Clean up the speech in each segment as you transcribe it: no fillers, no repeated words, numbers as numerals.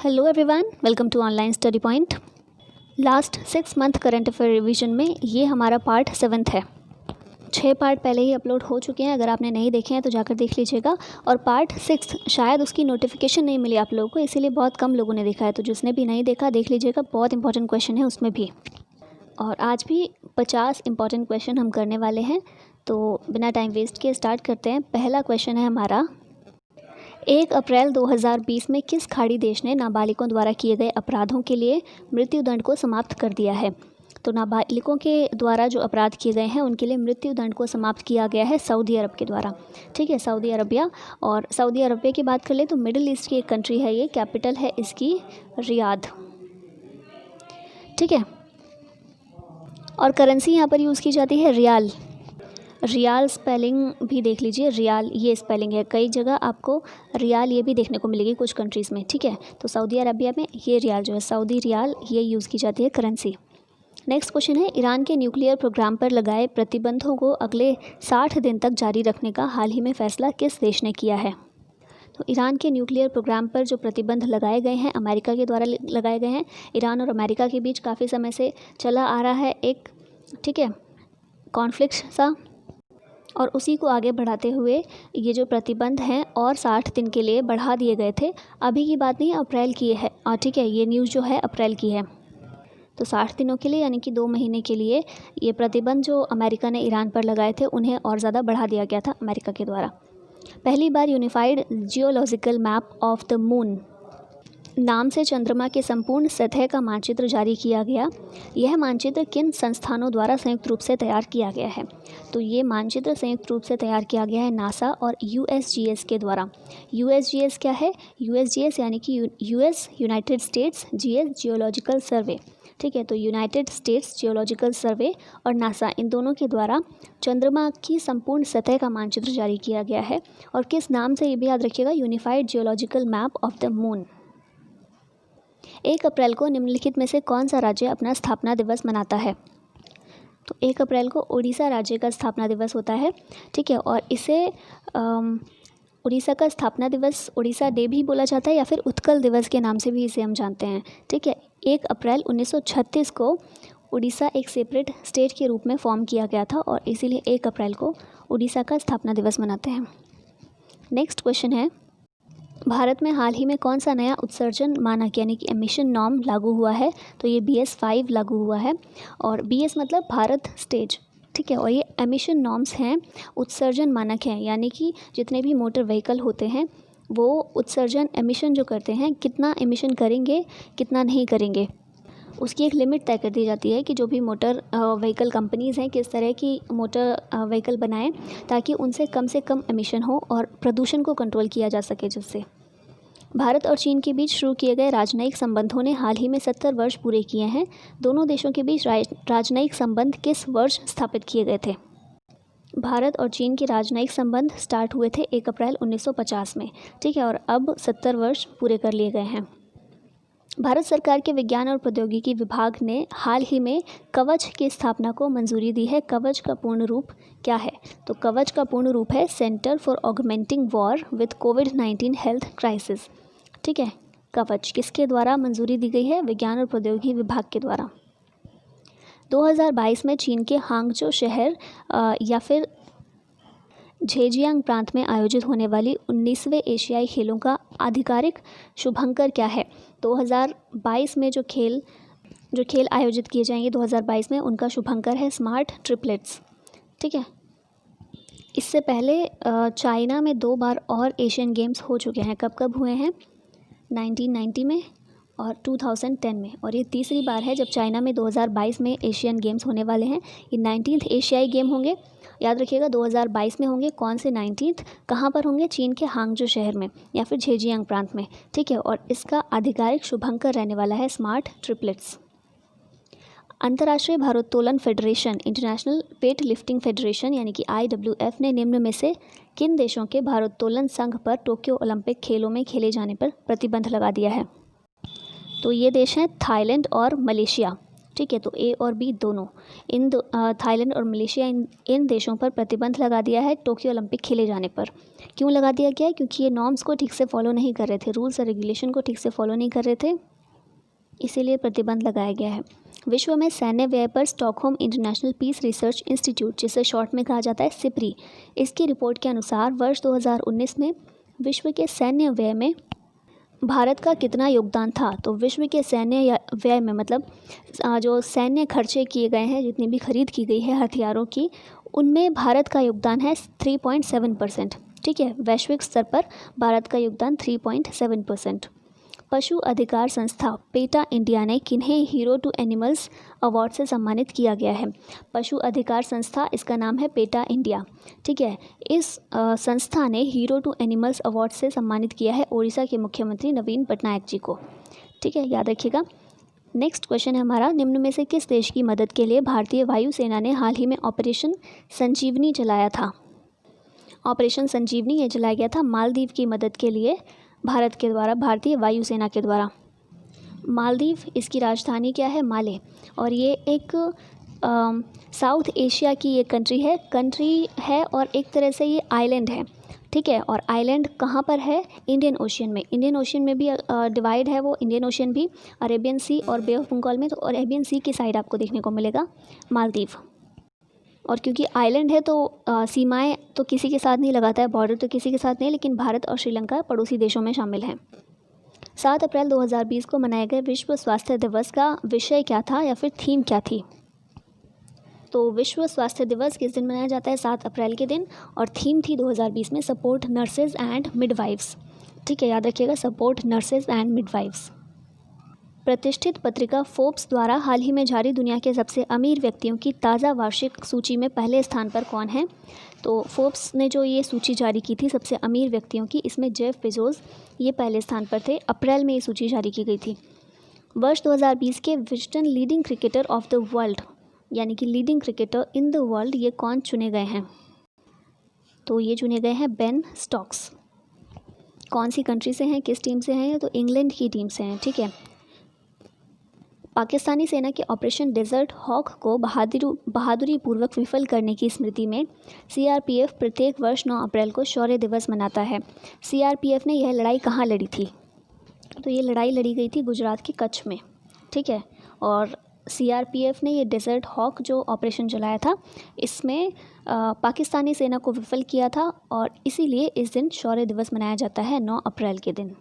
Hello everyone, welcome to online study point. Last 6 month current affair revision में ये हमारा part 7 है। 6 part पहले ही अपलोड हो चुके हैं, अगर आपने नहीं देखे हैं तो जाकर देख लीजिएगा। और पार्ट 6 शायद उसकी नोटिफिकेशन नहीं मिली आप लोगों को, इसीलिए बहुत कम लोगों ने देखा है। तो जिसने भी नहीं देखा देख लीजिएगा, बहुत इंपॉर्टेंट क्वेश्चन है उसमें भी। और आज भी 50 इंपॉर्टेंट क्वेश्चन हम करने वाले हैं, तो बिना टाइम वेस्ट किए स्टार्ट करते हैं। पहला क्वेश्चन है हमारा, 1 अप्रैल 2020 में किस खाड़ी देश ने नाबालिगों द्वारा किए गए अपराधों के लिए मृत्युदंड को समाप्त कर दिया है? तो नाबालिगों के द्वारा जो अपराध किए गए हैं उनके लिए मृत्युदंड को समाप्त किया गया है सऊदी अरब के द्वारा। ठीक है, सऊदी अरबिया। और सऊदी अरबिया की बात कर ले तो मिडिल ईस्ट की एक कंट्री है ये, कैपिटल है इसकी रियाद। ठीक है, और करेंसी यहाँ पर यूज़ की जाती है रियाल। रियाल स्पेलिंग भी देख लीजिए, रियाल ये स्पेलिंग है। कई जगह आपको रियाल ये भी देखने को मिलेगी कुछ कंट्रीज़ में। ठीक है, तो सऊदी अरबिया में ये रियाल जो है, सऊदी रियाल, ये यूज़ की जाती है करेंसी। नेक्स्ट क्वेश्चन है, ईरान के न्यूक्लियर प्रोग्राम पर लगाए प्रतिबंधों को अगले 60 दिन तक जारी रखने का हाल ही में फैसला किस देश ने किया है? तो ईरान के न्यूक्लियर प्रोग्राम पर जो प्रतिबंध लगाए गए हैं अमेरिका के द्वारा लगाए गए हैं। ईरान और अमेरिका के बीच काफ़ी समय से चला आ रहा है एक, ठीक है, कॉन्फ्लिक्ट सा, और उसी को आगे बढ़ाते हुए ये जो प्रतिबंध हैं और 60 दिन के लिए बढ़ा दिए गए थे। अभी की बात नहीं, अप्रैल की है। ठीक है, ये न्यूज़ जो है अप्रैल की है। तो 60 दिनों के लिए यानी कि 2 महीने के लिए ये प्रतिबंध जो अमेरिका ने ईरान पर लगाए थे उन्हें और ज़्यादा बढ़ा दिया गया था अमेरिका के द्वारा। पहली बार unified geological map of the moon नाम से चंद्रमा के संपूर्ण सतह का मानचित्र जारी किया गया। यह मानचित्र किन संस्थानों द्वारा संयुक्त रूप से तैयार किया गया है? तो ये मानचित्र संयुक्त रूप से तैयार किया गया है नासा और यूएसजीएस के द्वारा। यूएसजीएस क्या है? यूएसजीएस यानी कि US United States, GS geological survey. ठीक है, तो यूनाइटेड स्टेट्स जियोलॉजिकल सर्वे और नासा, इन दोनों के द्वारा चंद्रमा की संपूर्ण सतह का मानचित्र जारी किया गया है। और किस नाम से, ये भी याद रखिएगा, unified geological map of the moon. 1 अप्रैल को निम्नलिखित में से कौन सा राज्य अपना स्थापना दिवस मनाता है? तो 1 अप्रैल को उड़ीसा राज्य का स्थापना दिवस होता है। ठीक है, और इसे उड़ीसा का स्थापना दिवस, उड़ीसा डे भी बोला जाता है या फिर उत्कल दिवस के नाम से भी इसे हम जानते हैं। ठीक है, 1 अप्रैल 1936 को उड़ीसा एक सेपरेट स्टेट के रूप में फॉर्म किया गया था और इसीलिए 1 अप्रैल को उड़ीसा का स्थापना दिवस मनाते हैं। नेक्स्ट क्वेश्चन है, भारत में हाल ही में कौन सा नया उत्सर्जन मानक यानी कि एमिशन नॉर्म लागू हुआ है? तो ये BS5 लागू हुआ है। और BS मतलब भारत स्टेज। ठीक है, और ये एमिशन नॉर्म्स हैं, उत्सर्जन मानक हैं, यानी कि जितने भी मोटर व्हीकल होते हैं वो उत्सर्जन एमिशन जो करते हैं, कितना एमिशन करेंगे कितना नहीं करेंगे, उसकी एक लिमिट तय कर दी जाती है कि जो भी मोटर व्हीकल कंपनीज़ हैं किस तरह की मोटर व्हीकल बनाएं ताकि उनसे कम एमिशन हो और प्रदूषण को कंट्रोल किया जा सके। जिससे भारत और चीन के बीच शुरू किए गए राजनयिक संबंधों ने हाल ही में 70 वर्ष पूरे किए हैं। दोनों देशों के बीच राजनयिक संबंध किस वर्ष स्थापित किए गए थे? भारत और चीन के राजनयिक संबंध स्टार्ट हुए थे 1 अप्रैल 1950 में। ठीक है, और अब 70 वर्ष पूरे कर लिए गए हैं। भारत सरकार के विज्ञान और प्रौद्योगिकी विभाग ने हाल ही में कवच की स्थापना को मंजूरी दी है। कवच का पूर्ण रूप क्या है? तो कवच का पूर्ण रूप है centre for augmenting war with covid health crisis. ठीक है, कवच किसके द्वारा मंजूरी दी गई है? विज्ञान और प्रौद्योगिकी विभाग के द्वारा। 2022 में चीन के हांगझो शहर या फिर झेजियांग प्रांत में आयोजित होने वाली 19वें एशियाई खेलों का आधिकारिक शुभंकर क्या है? 2022 में जो खेल आयोजित किए जाएंगे 2022 में, उनका शुभंकर है स्मार्ट ट्रिपलेट्स। ठीक है, इससे पहले चाइना में 2 बार और एशियन गेम्स हो चुके हैं। कब कब हुए हैं? 1990 में और 2010 में, और ये तीसरी बार है जब चाइना में 2022 में एशियन गेम्स होने वाले हैं। ये 19th एशियाई गेम होंगे, याद रखिएगा 2022 में होंगे। कौन से 19th, कहाँ पर होंगे? चीन के हांगझो शहर में या फिर झेजियांग प्रांत में। ठीक है, और इसका आधिकारिक शुभंकर रहने वाला है स्मार्ट ट्रिपलेट्स। अंतर्राष्ट्रीय भारोत्तोलन federation, international weight lifting federation यानी कि IWF ने निम्न में से किन देशों के भारोत्तोलन संघ पर टोक्यो ओलंपिक खेलों में खेले जाने पर प्रतिबंध लगा दिया है? तो ये देश हैं थाईलैंड और मलेशिया। ठीक है, तो ए और बी दोनों। थाईलैंड और मलेशिया इन देशों पर प्रतिबंध लगा दिया है टोक्यो ओलंपिक खेले जाने पर। क्यों लगा दिया गया है? क्योंकि ये नॉर्म्स को ठीक से फॉलो नहीं कर रहे थे, रूल्स और रेगुलेशन को ठीक से फॉलो नहीं कर रहे थे, इसीलिए प्रतिबंध लगाया गया है। विश्व में सैन्य व्यय पर Stockholm International Peace Research Institute, जिसे शॉर्ट में कहा जाता है सिप्री, इसकी रिपोर्ट के अनुसार वर्ष 2019 में विश्व के सैन्य व्यय में भारत का कितना योगदान था। तो विश्व के सैन्य व्यय में मतलब जो सैन्य खर्चे किए गए हैं, जितनी भी खरीद की गई है हथियारों की, उनमें भारत का योगदान है 3.7%। ठीक है, वैश्विक स्तर पर भारत का योगदान 3.7%। पशु अधिकार संस्था पेटा इंडिया ने किन्हें हीरो टू एनिमल्स अवार्ड से सम्मानित किया गया है? पशु अधिकार संस्था, इसका नाम है पेटा इंडिया। ठीक है, इस संस्था ने हीरो टू एनिमल्स अवार्ड से सम्मानित किया है ओडिशा के मुख्यमंत्री नवीन पटनायक जी को। ठीक है, याद रखिएगा। नेक्स्ट क्वेश्चन है हमारा, निम्न में से किस देश की मदद के लिए भारतीय वायुसेना ने हाल ही में ऑपरेशन संजीवनी चलाया था? ऑपरेशन संजीवनी ये चलाया गया था मालदीव की मदद के लिए भारत के द्वारा, भारतीय वायुसेना के द्वारा। मालदीव, इसकी राजधानी क्या है? माले। और ये एक साउथ एशिया की ये कंट्री है और एक तरह से ये आइलैंड है। ठीक है, और आइलैंड कहाँ पर है? इंडियन ओशियन में। इंडियन ओशियन में भी डिवाइड है वो, इंडियन ओशियन भी, अरेबियन सी और बे ऑफ बंगाल में, तो अरेबियन सी की साइड आपको देखने को मिलेगा मालदीव। और क्योंकि आइलैंड है तो सीमाएं तो किसी के साथ नहीं लगाता है, बॉर्डर तो किसी के साथ नहीं, लेकिन भारत और श्रीलंका पड़ोसी देशों में शामिल हैं। 7 अप्रैल 2020 को मनाए गए विश्व स्वास्थ्य दिवस का विषय क्या था या फिर थीम क्या थी? तो विश्व स्वास्थ्य दिवस किस दिन मनाया जाता है? 7 अप्रैल के दिन, और थीम थी 2020 में सपोर्ट नर्सेज एंड मिडवाइफ्स। ठीक है, याद रखिएगा, सपोर्ट नर्सेज एंड मिडवाइफ्स। प्रतिष्ठित पत्रिका फोर्ब्स द्वारा हाल ही में जारी दुनिया के सबसे अमीर व्यक्तियों की ताज़ा वार्षिक सूची में पहले स्थान पर कौन है? तो फोर्ब्स ने जो ये सूची जारी की थी सबसे अमीर व्यक्तियों की, इसमें जेफ बेजोस ये पहले स्थान पर थे। अप्रैल में ये सूची जारी की गई थी। वर्ष 2020 के Wisden leading cricketer of the world, यानी कि leading cricketer in the world, ये कौन चुने गए हैं? तो ये चुने गए हैं बेन स्टोक्स। कौन सी कंट्री से हैं, किस टीम से हैं? तो इंग्लैंड की टीम से हैं। ठीक है, पाकिस्तानी सेना के ऑपरेशन डेजर्ट हॉक को बहादुरी पूर्वक विफल करने की स्मृति में सीआरपीएफ प्रत्येक वर्ष 9 अप्रैल को शौर्य दिवस मनाता है। सीआरपीएफ ने यह लड़ाई कहाँ लड़ी थी? तो ये लड़ाई लड़ी गई थी गुजरात के कच्छ में। ठीक है, और सीआरपीएफ ने ये डेजर्ट हॉक जो ऑपरेशन चलाया था, इसमें पाकिस्तानी सेना को विफल किया था, और इसीलिए इस दिन शौर्य दिवस मनाया जाता है 9 अप्रैल के दिन।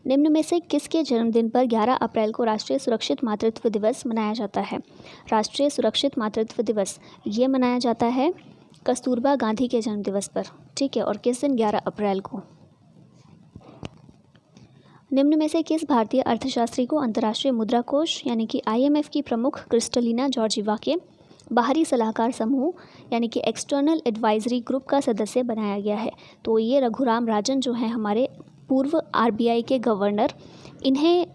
निम्न में से किसके जन्मदिन पर 11 अप्रैल को राष्ट्रीय सुरक्षित मातृत्व दिवस मनाया जाता है? राष्ट्रीय सुरक्षित मातृत्व दिवस ये मनाया जाता है कस्तूरबा गांधी के जन्मदिवस पर। ठीक है, और किस दिन? 11 अप्रैल को। निम्न में से किस भारतीय अर्थशास्त्री को अंतर्राष्ट्रीय मुद्रा कोष यानी कि IMF की प्रमुख क्रिस्टलिना जॉर्जिवा के बाहरी सलाहकार समूह यानी कि एक्सटर्नल एडवाइजरी ग्रुप का सदस्य बनाया गया है? तो ये रघुराम राजन जो हैं हमारे पूर्व RBI के गवर्नर, इन्हें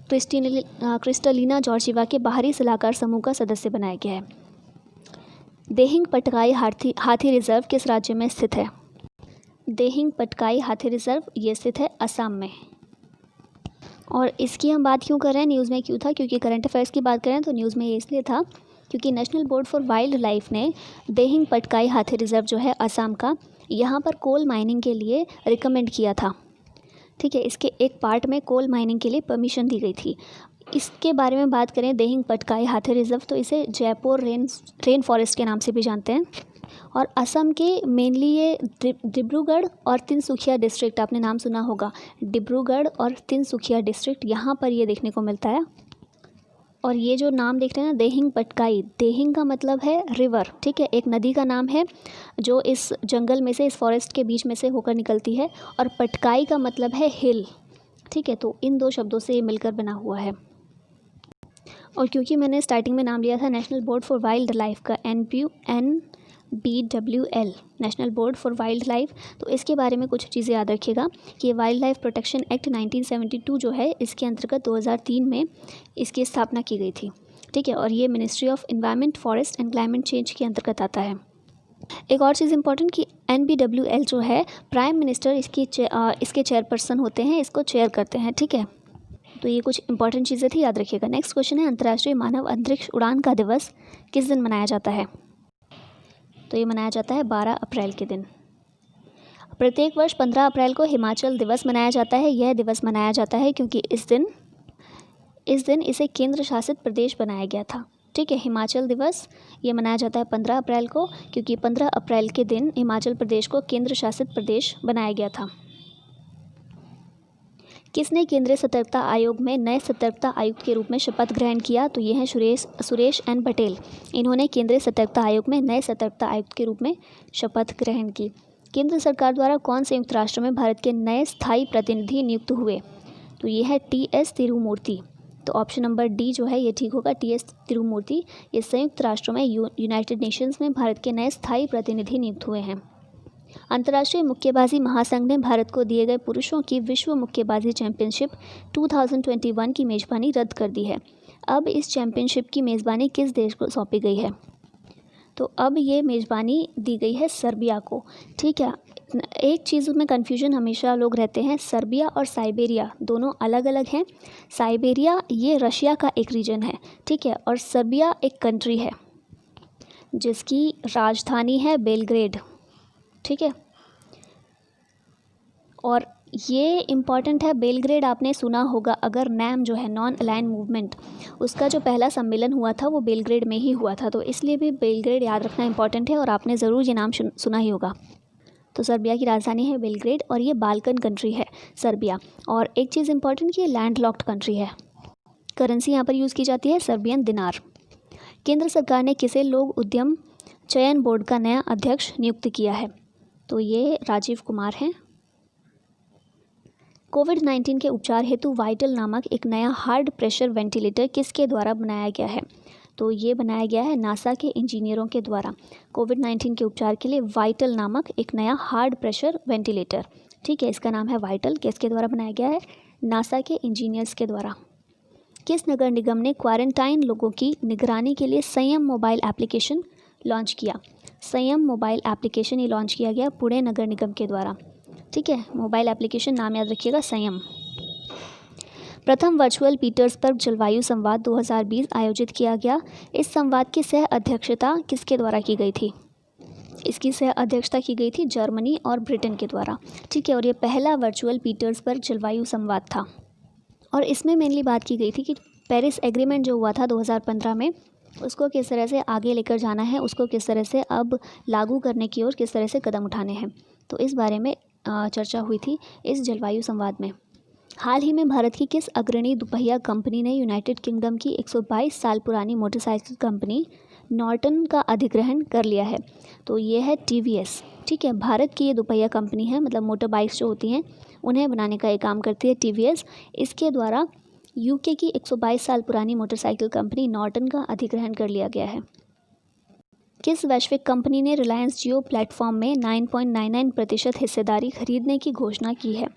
क्रिस्टलिना जॉर्जिवा के बाहरी सलाहकार समूह का सदस्य बनाया गया है। देहिंग पटकाई हाथी रिजर्व किस राज्य में स्थित है? देहिंग पटकाई हाथी रिजर्व ये स्थित है असम में। और इसकी हम बात क्यों कर रहे हैं, न्यूज़ में क्यों था? क्योंकि करंट अफेयर्स की बात करें तो न्यूज़ में ये इसलिए था क्योंकि national board for wild life ने देहिंग पटकाई हाथी रिजर्व जो है असम का, यहाँ पर कोल माइनिंग के लिए रिकमेंड किया था। ठीक है, इसके एक पार्ट में कोल माइनिंग के लिए परमिशन दी गई थी। इसके बारे में बात करें देहिंग पटकाई हाथी रिजर्व, तो इसे जयपुर रेन फॉरेस्ट के नाम से भी जानते हैं। और असम के मेनली ये डिब्रूगढ़ और तिनसुकिया डिस्ट्रिक्ट, आपने नाम सुना होगा, डिब्रूगढ़ और तिनसुकिया डिस्ट्रिक्ट, यहाँ पर ये देखने को मिलता है। और ये जो नाम देख रहे हैं ना, देहिंग पटकाई, देहिंग का मतलब है रिवर। ठीक है, एक नदी का नाम है जो इस जंगल में से, इस फॉरेस्ट के बीच में से होकर निकलती है, और पटकाई का मतलब है हिल। ठीक है, तो इन दो शब्दों से ये मिलकर बना हुआ है। और क्योंकि मैंने स्टार्टिंग में नाम लिया था national board for wild life का, NBWL, national board for wild life, तो इसके बारे में कुछ चीज़ें याद रखिएगा कि वाइल्ड लाइफ प्रोटेक्शन एक्ट 1972 जो है, इसके अंतर्गत 2003 में इसकी स्थापना की गई थी। ठीक है, और ये ministry of environment, forest and climate change के अंतर्गत आता है। एक और चीज़ इंपॉर्टेंट कि NBWL जो है प्राइम मिनिस्टर इसके चेयरपर्सन होते हैं, इसको चेयर करते हैं। ठीक है, तो ये कुछ इंपॉर्टेंट चीज़ें थी, याद रखिएगा। नेक्स्ट क्वेश्चन है, अंतर्राष्ट्रीय मानव अंतरिक्ष उड़ान का दिवस किस दिन मनाया जाता है? तो ये मनाया जाता है 12 अप्रैल के दिन। प्रत्येक वर्ष 15 अप्रैल को हिमाचल दिवस मनाया जाता है। यह दिवस मनाया जाता है क्योंकि इस दिन इसे केंद्र शासित प्रदेश बनाया गया था। ठीक है, हिमाचल दिवस ये मनाया जाता है 15 अप्रैल को, क्योंकि 15 अप्रैल के दिन हिमाचल प्रदेश को केंद्र शासित प्रदेश बनाया गया था। किसने केंद्रीय सतर्कता आयोग में नए सतर्कता आयुक्त के रूप में शपथ ग्रहण किया? तो ये हैं सुरेश एन पटेल। इन्होंने केंद्रीय सतर्कता आयोग में नए सतर्कता आयुक्त के रूप में शपथ ग्रहण की। केंद्र सरकार द्वारा कौन संयुक्त राष्ट्र में भारत के नए स्थायी प्रतिनिधि नियुक्त हुए? तो ये है टी.एस. तिरुमूर्ति। तो ऑप्शन नंबर डी जो है ये ठीक होगा, टी.एस. तिरुमूर्ति। ये संयुक्त राष्ट्रों में यूनाइटेड नेशंस में भारत के नए स्थायी प्रतिनिधि नियुक्त हुए हैं। अंतर्राष्ट्रीय मुक्केबाजी महासंघ ने भारत को दिए गए पुरुषों की विश्व मुक्केबाजी चैंपियनशिप 2021 की मेज़बानी रद्द कर दी है। अब इस चैंपियनशिप की मेज़बानी किस देश को सौंपी गई है? तो अब ये मेज़बानी दी गई है सर्बिया को। ठीक है, एक चीज़ में कन्फ्यूजन हमेशा लोग रहते हैं, सर्बिया और साइबेरिया दोनों अलग अलग हैं। साइबेरिया ये रशिया का एक रीजन है, ठीक है, और सर्बिया एक कंट्री है जिसकी राजधानी है बेलग्रेड। ठीक है, और ये इम्पॉर्टेंट है, बेलग्रेड आपने सुना होगा अगर, नैम जो है नॉन अलाइन मूवमेंट, उसका जो पहला सम्मेलन हुआ था वो बेलग्रेड में ही हुआ था, तो इसलिए भी बेलग्रेड याद रखना इंपॉर्टेंट है और आपने ज़रूर ये नाम सुना ही होगा। तो सर्बिया की राजधानी है बेलग्रेड और ये बाल्कन कंट्री है सर्बिया। और एक चीज़ इंपॉर्टेंट कि ये लैंड लॉक्ड कंट्री है। करेंसी यहाँ पर यूज़ की जाती है सर्बियन दिनार। केंद्र सरकार ने किसे लोक उद्यम चयन बोर्ड का नया अध्यक्ष नियुक्त किया है? तो ये राजीव कुमार हैं। कोविड-19 के उपचार हेतु वाइटल नामक एक नया हार्ड प्रेशर वेंटिलेटर किसके द्वारा बनाया गया है? तो ये बनाया गया है नासा के इंजीनियरों के द्वारा। कोविड-19 के उपचार के लिए वाइटल नामक एक नया हार्ड प्रेशर वेंटिलेटर, ठीक है, इसका नाम है वाइटल, किसके द्वारा बनाया गया है? नासा के इंजीनियर्स के द्वारा। किस नगर निगम ने क्वारंटाइन लोगों की निगरानी के लिए संयम मोबाइल एप्लीकेशन लॉन्च किया? संयम मोबाइल एप्लीकेशन ये लॉन्च किया गया पुणे नगर निगम के द्वारा। ठीक है, मोबाइल एप्लीकेशन नाम याद रखिएगा, संयम। प्रथम वर्चुअल पीटर्सबर्ग जलवायु संवाद 2020 आयोजित किया गया। इस संवाद की सह अध्यक्षता किसके द्वारा की गई थी? इसकी सह अध्यक्षता की गई थी जर्मनी और ब्रिटेन के द्वारा। ठीक है, और ये पहला वर्चुअल पीटर्सबर्ग जलवायु संवाद था और इसमें मेनली बात की गई थी कि पेरिस एग्रीमेंट जो हुआ था 2015 में, उसको किस तरह से आगे लेकर जाना है, उसको किस तरह से अब लागू करने की ओर किस तरह से कदम उठाने हैं, तो इस बारे में चर्चा हुई थी इस जलवायु संवाद में। हाल ही में भारत की किस अग्रणी दुपहिया कंपनी ने यूनाइटेड किंगडम की 122 साल पुरानी मोटरसाइकिल कंपनी नॉर्टन का अधिग्रहण कर लिया है? तो ये है टीवीएस। ठीक है, भारत की ये दुपहिया कंपनी है, मतलब मोटर बाइक्स जो होती हैं उन्हें बनाने का ये काम करती है टीवीएस। इसके द्वारा यूके की 122 साल पुरानी मोटरसाइकिल कंपनी नॉर्टन का अधिग्रहण कर लिया गया है। किस वैश्विक कंपनी ने रिलायंस जियो प्लेटफॉर्म में 9.99% हिस्सेदारी खरीदने की घोषणा की है?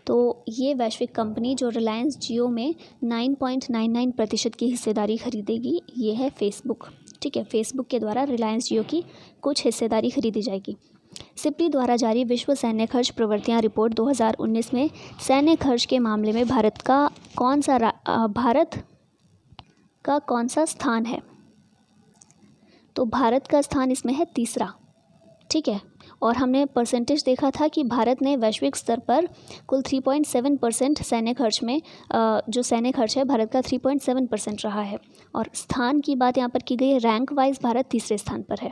तो ये वैश्विक कंपनी जो रिलायंस जियो में 9.99% की हिस्सेदारी खरीदेगी, ये है फेसबुक। ठीक है, फेसबुक के द्वारा रिलायंस जियो की कुछ हिस्सेदारी खरीदी जाएगी। सिप्री द्वारा जारी विश्व सैन्य खर्च प्रवृत्तियां रिपोर्ट 2019 में सैन्य खर्च के मामले में भारत का कौन सा स्थान है? तो भारत का स्थान इसमें है तीसरा। ठीक है, और हमने परसेंटेज देखा था कि भारत ने वैश्विक स्तर पर कुल 3.7% सैन्य खर्च में जो सैन्य खर्च है भारत का 3.7% रहा है। और स्थान की बात यहाँ पर की गई है, रैंक वाइज भारत तीसरे स्थान पर है।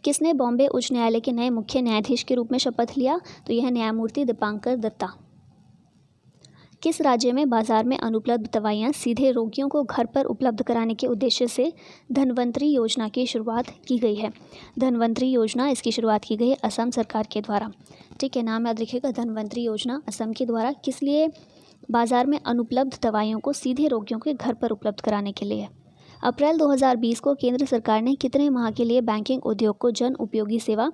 किसने बॉम्बे उच्च न्यायालय के नए मुख्य न्यायाधीश के रूप में शपथ लिया? तो यह न्यायमूर्ति दीपांकर दत्ता। किस राज्य में बाजार में अनुपलब्ध दवाइयाँ सीधे रोगियों को घर पर उपलब्ध कराने के उद्देश्य से धन्वंतरी योजना की शुरुआत की गई है? धन्वंतरी योजना, इसकी शुरुआत की गई है असम सरकार के द्वारा। ठीक है, नाम याद रखिएगा, धन्वंतरी योजना असम के द्वारा। किस लिए? बाजार में अनुपलब्ध दवाइयों को सीधे रोगियों के घर पर उपलब्ध कराने के लिए। अप्रैल 2020 को केंद्र सरकार ने कितने माह के लिए बैंकिंग उद्योग को जन उपयोगी सेवा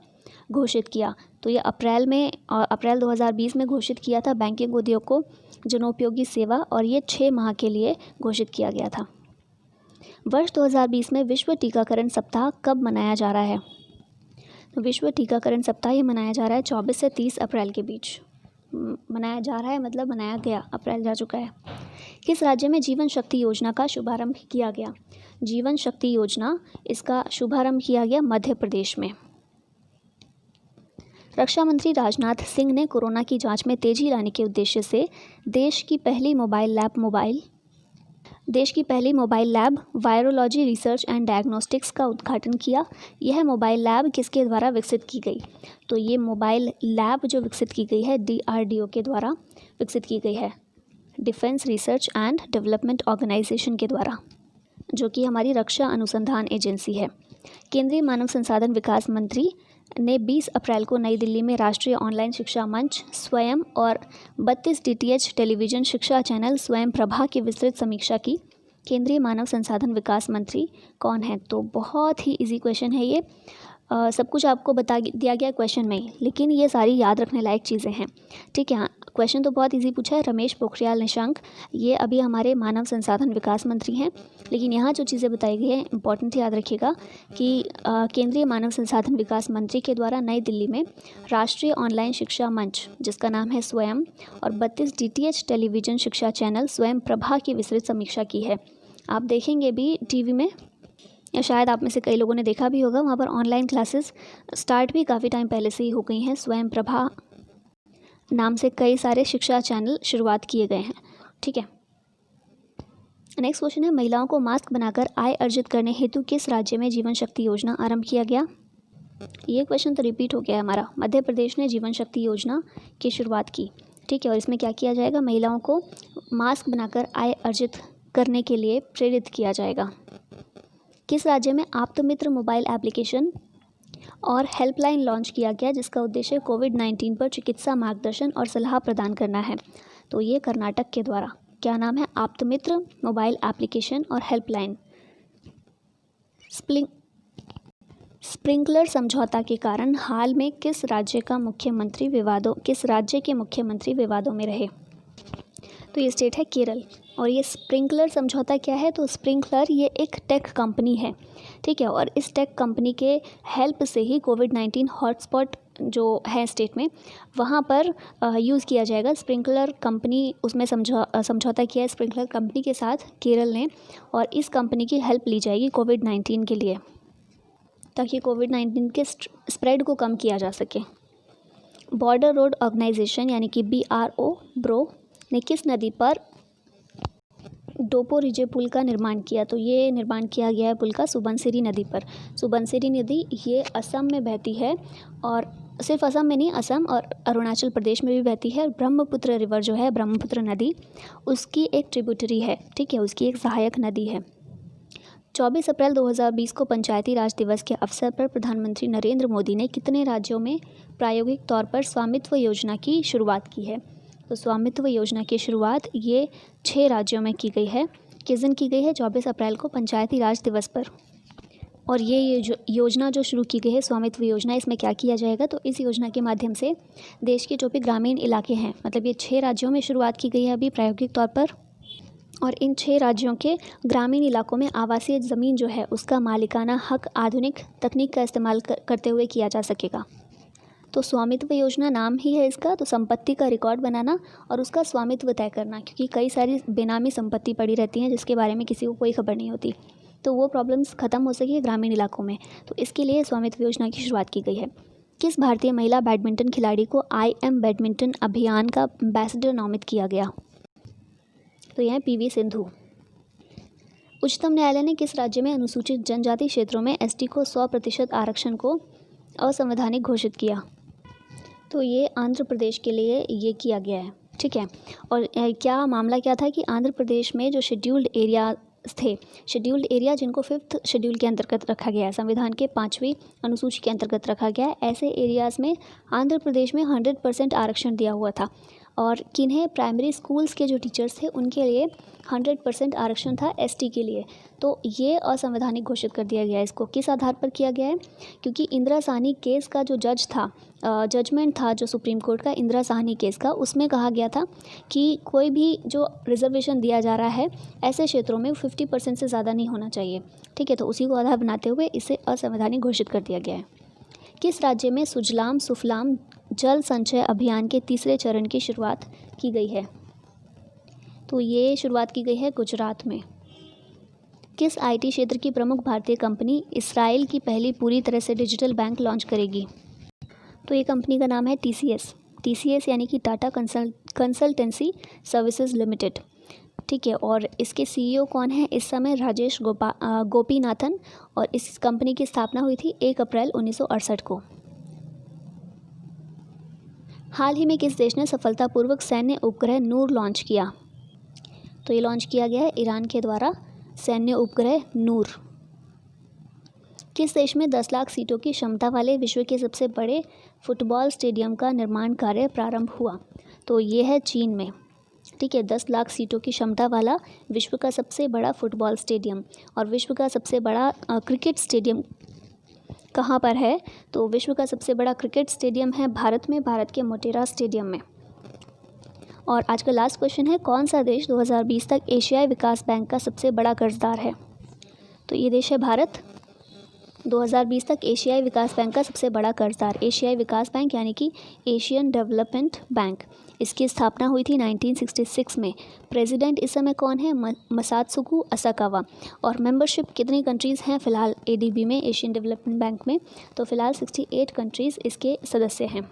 घोषित किया? तो ये अप्रैल 2020 में घोषित किया था बैंकिंग उद्योग को जनोपयोगी सेवा, और ये 6 माह के लिए घोषित किया गया था। वर्ष 2020 में विश्व टीकाकरण सप्ताह कब मनाया जा रहा है? तो विश्व टीकाकरण सप्ताह ये मनाया जा रहा है 24 से 30 अप्रैल के बीच। मनाया जा रहा है, मतलब मनाया गया, अप्रैल जा चुका है। किस राज्य में जीवन शक्ति योजना का शुभारंभ किया गया? जीवन शक्ति योजना, इसका शुभारंभ किया गया मध्य प्रदेश में। रक्षा मंत्री राजनाथ सिंह ने कोरोना की जांच में तेजी लाने के उद्देश्य से देश की पहली mobile lab virology research and diagnostics का उद्घाटन किया। यह मोबाइल लैब किसके द्वारा विकसित की गई? तो ये मोबाइल लैब जो विकसित की गई है DRDO के द्वारा विकसित की गई है, Defence Research and Development Organisation के द्वारा, जो कि हमारी रक्षा अनुसंधान एजेंसी है। केंद्रीय मानव संसाधन विकास मंत्री ने 20 अप्रैल को नई दिल्ली में राष्ट्रीय ऑनलाइन शिक्षा मंच स्वयं और 32 DTH टेलीविज़न शिक्षा चैनल स्वयं प्रभा की विस्तृत समीक्षा की। केंद्रीय मानव संसाधन विकास मंत्री कौन है? तो बहुत ही इजी क्वेश्चन है ये, सब कुछ आपको बता दिया गया क्वेश्चन में ही, लेकिन ये सारी याद रखने लायक चीज़ें हैं, ठीक है। हाँ, क्वेश्चन तो बहुत इजी पूछा है। रमेश पोखरियाल निशंक, ये अभी हमारे मानव संसाधन विकास मंत्री हैं, लेकिन यहाँ जो चीज़ें बताई गई हैं इंपॉर्टेंट याद रखिएगा कि केंद्रीय मानव संसाधन विकास मंत्री के द्वारा नई दिल्ली में राष्ट्रीय ऑनलाइन शिक्षा मंच, जिसका नाम है स्वयं, और 32 DTH टेलीविज़न शिक्षा चैनल स्वयं प्रभा की विस्तृत समीक्षा की है। आप देखेंगे भी टीवी में, या शायद आप में से कई लोगों ने देखा भी होगा, वहाँ पर ऑनलाइन क्लासेस स्टार्ट भी काफ़ी टाइम पहले से ही हो गई हैं। स्वयं प्रभा नाम से कई सारे शिक्षा चैनल शुरुआत किए गए हैं, ठीक है। नेक्स्ट क्वेश्चन है, महिलाओं को मास्क बनाकर आय अर्जित करने हेतु किस राज्य में जीवन शक्ति योजना आरंभ किया गया? ये क्वेश्चन तो रिपीट हो गया है हमारा। मध्य प्रदेश ने जीवन शक्ति योजना की शुरुआत की, ठीक है। और इसमें क्या किया जाएगा? महिलाओं को मास्क बनाकर आय अर्जित करने के लिए प्रेरित किया जाएगा। किस राज्य में आप्तमित्र मोबाइल एप्लीकेशन और हेल्पलाइन लॉन्च किया गया, जिसका उद्देश्य कोविड-19 पर चिकित्सा मार्गदर्शन और सलाह प्रदान करना है? तो ये कर्नाटक के द्वारा। क्या नाम है? आप्तमित्र मोबाइल एप्लीकेशन और हेल्पलाइन। स्प्रिंकलर समझौता के कारण हाल में किस राज्य के मुख्यमंत्री विवादों में रहे? तो ये स्टेट है केरल। और ये स्प्रिंकलर समझौता क्या है? तो स्प्रिंकलर ये एक टेक कंपनी है, ठीक है। और इस टेक कंपनी के हेल्प से ही कोविड-19 हॉटस्पॉट जो है स्टेट में, वहाँ पर यूज़ किया जाएगा। स्प्रिंकलर कंपनी उसमें समझौता किया है स्प्रिंकलर कंपनी के साथ केरल ने, और इस कंपनी की हेल्प ली जाएगी कोविड-19 के लिए, ताकि कोविड-19 के स्प्रेड को कम किया जा सके। बॉर्डर रोड ऑर्गेनाइजेशन यानी कि BRO ने किस नदी पर डोपोरिजे पुल का निर्माण किया? तो ये निर्माण किया गया है पुल का सुबनसिरी नदी पर। सुबनसिरी नदी ये असम में बहती है, और सिर्फ असम में नहीं, असम और अरुणाचल प्रदेश में भी बहती है। ब्रह्मपुत्र रिवर जो है, ब्रह्मपुत्र नदी, उसकी एक ट्रिब्यूटरी है, ठीक है, उसकी एक सहायक नदी है। 24 अप्रैल 2020 को पंचायती राज दिवस के अवसर पर प्रधानमंत्री नरेंद्र मोदी ने कितने राज्यों में प्रायोगिक तौर पर स्वामित्व योजना की शुरुआत की है? तो स्वामित्व योजना की शुरुआत ये 6 राज्यों में की गई है। किस दिन की गई है? 24 अप्रैल को पंचायती राज दिवस पर। और ये जो योजना जो शुरू की गई है स्वामित्व योजना, इसमें क्या किया जाएगा? तो इस योजना के माध्यम से देश के जो भी ग्रामीण इलाके हैं, मतलब ये 6 राज्यों में शुरुआत की गई है अभी प्रायोगिक तौर पर, और इन 6 राज्यों के ग्रामीण इलाकों में आवासीय ज़मीन जो है उसका मालिकाना हक आधुनिक तकनीक का इस्तेमाल करते हुए किया जा सकेगा। तो स्वामित्व योजना नाम ही है इसका, तो संपत्ति का रिकॉर्ड बनाना और उसका स्वामित्व तय करना, क्योंकि कई सारी बेनामी संपत्ति पड़ी रहती हैं जिसके बारे में किसी को कोई खबर नहीं होती, तो वो प्रॉब्लम्स ख़त्म हो सके ग्रामीण इलाकों में। तो इसके लिए स्वामित्व योजना की शुरुआत की गई है। किस भारतीय महिला बैडमिंटन खिलाड़ी को IM बैडमिंटन अभियान का एम्बेसडर नामित किया गया? तो यह है PV सिंधु। उच्चतम न्यायालय ने किस राज्य में अनुसूचित जनजाति क्षेत्रों में ST को 100% आरक्षण को असंवैधानिक घोषित किया? तो ये आंध्र प्रदेश के लिए ये किया गया है, ठीक है। और क्या मामला क्या था कि आंध्र प्रदेश में जो शेड्यूल्ड एरिया थे, शेड्यूल्ड एरिया जिनको 5th शेड्यूल के अंतर्गत रखा गया है, संविधान के 5वीं अनुसूची के अंतर्गत रखा गया है, ऐसे एरियाज़ में आंध्र प्रदेश में 100% आरक्षण दिया हुआ था। और किन्हें? प्राइमरी स्कूल्स के जो टीचर्स थे उनके लिए 100% आरक्षण था ST के लिए। तो ये असंवैधानिक घोषित कर दिया गया है। इसको किस आधार पर किया गया है? क्योंकि इंदिरा साहनी केस का जो जज था, जजमेंट था जो सुप्रीम कोर्ट का इंदिरा साहनी केस का, उसमें कहा गया था कि कोई भी जो रिजर्वेशन दिया जा रहा है ऐसे क्षेत्रों में 50% से ज़्यादा नहीं होना चाहिए, ठीक है। तो उसी को आधार बनाते हुए इसे असंवैधानिक घोषित कर दिया गया है। किस राज्य में सुजलाम सुफलाम जल संचय अभियान के तीसरे चरण की शुरुआत की गई है? तो ये शुरुआत की गई है गुजरात में। किस आईटी क्षेत्र की प्रमुख भारतीय कंपनी इसराइल की पहली पूरी तरह से डिजिटल बैंक लॉन्च करेगी? तो ये कंपनी का नाम है टीसीएस यानी कि टाटा कंसल्टेंसी सर्विसेज लिमिटेड। ठीक है, और इसके सीईओ कौन है इस समय? राजेश गोपीनाथन, और इस कंपनी की स्थापना हुई थी 1 अप्रैल 1968 को। हाल ही में किस देश ने सफलतापूर्वक सैन्य उपग्रह नूर लॉन्च किया? तो ये लॉन्च किया गया है ईरान के द्वारा सैन्य उपग्रह नूर। किस देश में 10 लाख सीटों की क्षमता वाले विश्व के सबसे बड़े फुटबॉल स्टेडियम का निर्माण कार्य प्रारंभ हुआ? तो ये है चीन में। ठीक है, 10 लाख सीटों की क्षमता वाला विश्व का सबसे बड़ा फुटबॉल स्टेडियम। और विश्व का सबसे बड़ा क्रिकेट स्टेडियम कहाँ पर है? तो विश्व का सबसे बड़ा क्रिकेट स्टेडियम है भारत में, भारत के मोटेरा स्टेडियम में। और आज का लास्ट क्वेश्चन है, कौन सा देश 2020 तक एशियाई विकास बैंक का सबसे बड़ा कर्जदार है? तो ये देश है भारत, 2020 तक एशियाई विकास बैंक का सबसे बड़ा कर्जदार। एशियाई विकास बैंक यानी कि एशियन डेवलपमेंट बैंक, इसकी स्थापना हुई थी 1966 में। प्रेसिडेंट इस समय कौन है? मसात्सुको असाकावा। और मेंबरशिप कितनी कंट्रीज़ हैं फ़िलहाल एडीबी में, एशियन डेवलपमेंट बैंक में? तो फ़िलहाल 68 कंट्रीज़ इसके सदस्य हैं।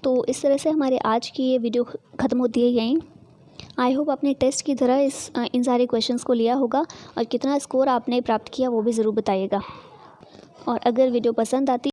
तो इस तरह से हमारे आज की ये वीडियो ख़त्म होती है यहीं। आई होप आपने टेस्ट की तरह इन सारे क्वेश्चंस को लिया होगा, और कितना स्कोर आपने प्राप्त किया वो भी ज़रूर बताइएगा। और अगर वीडियो पसंद आती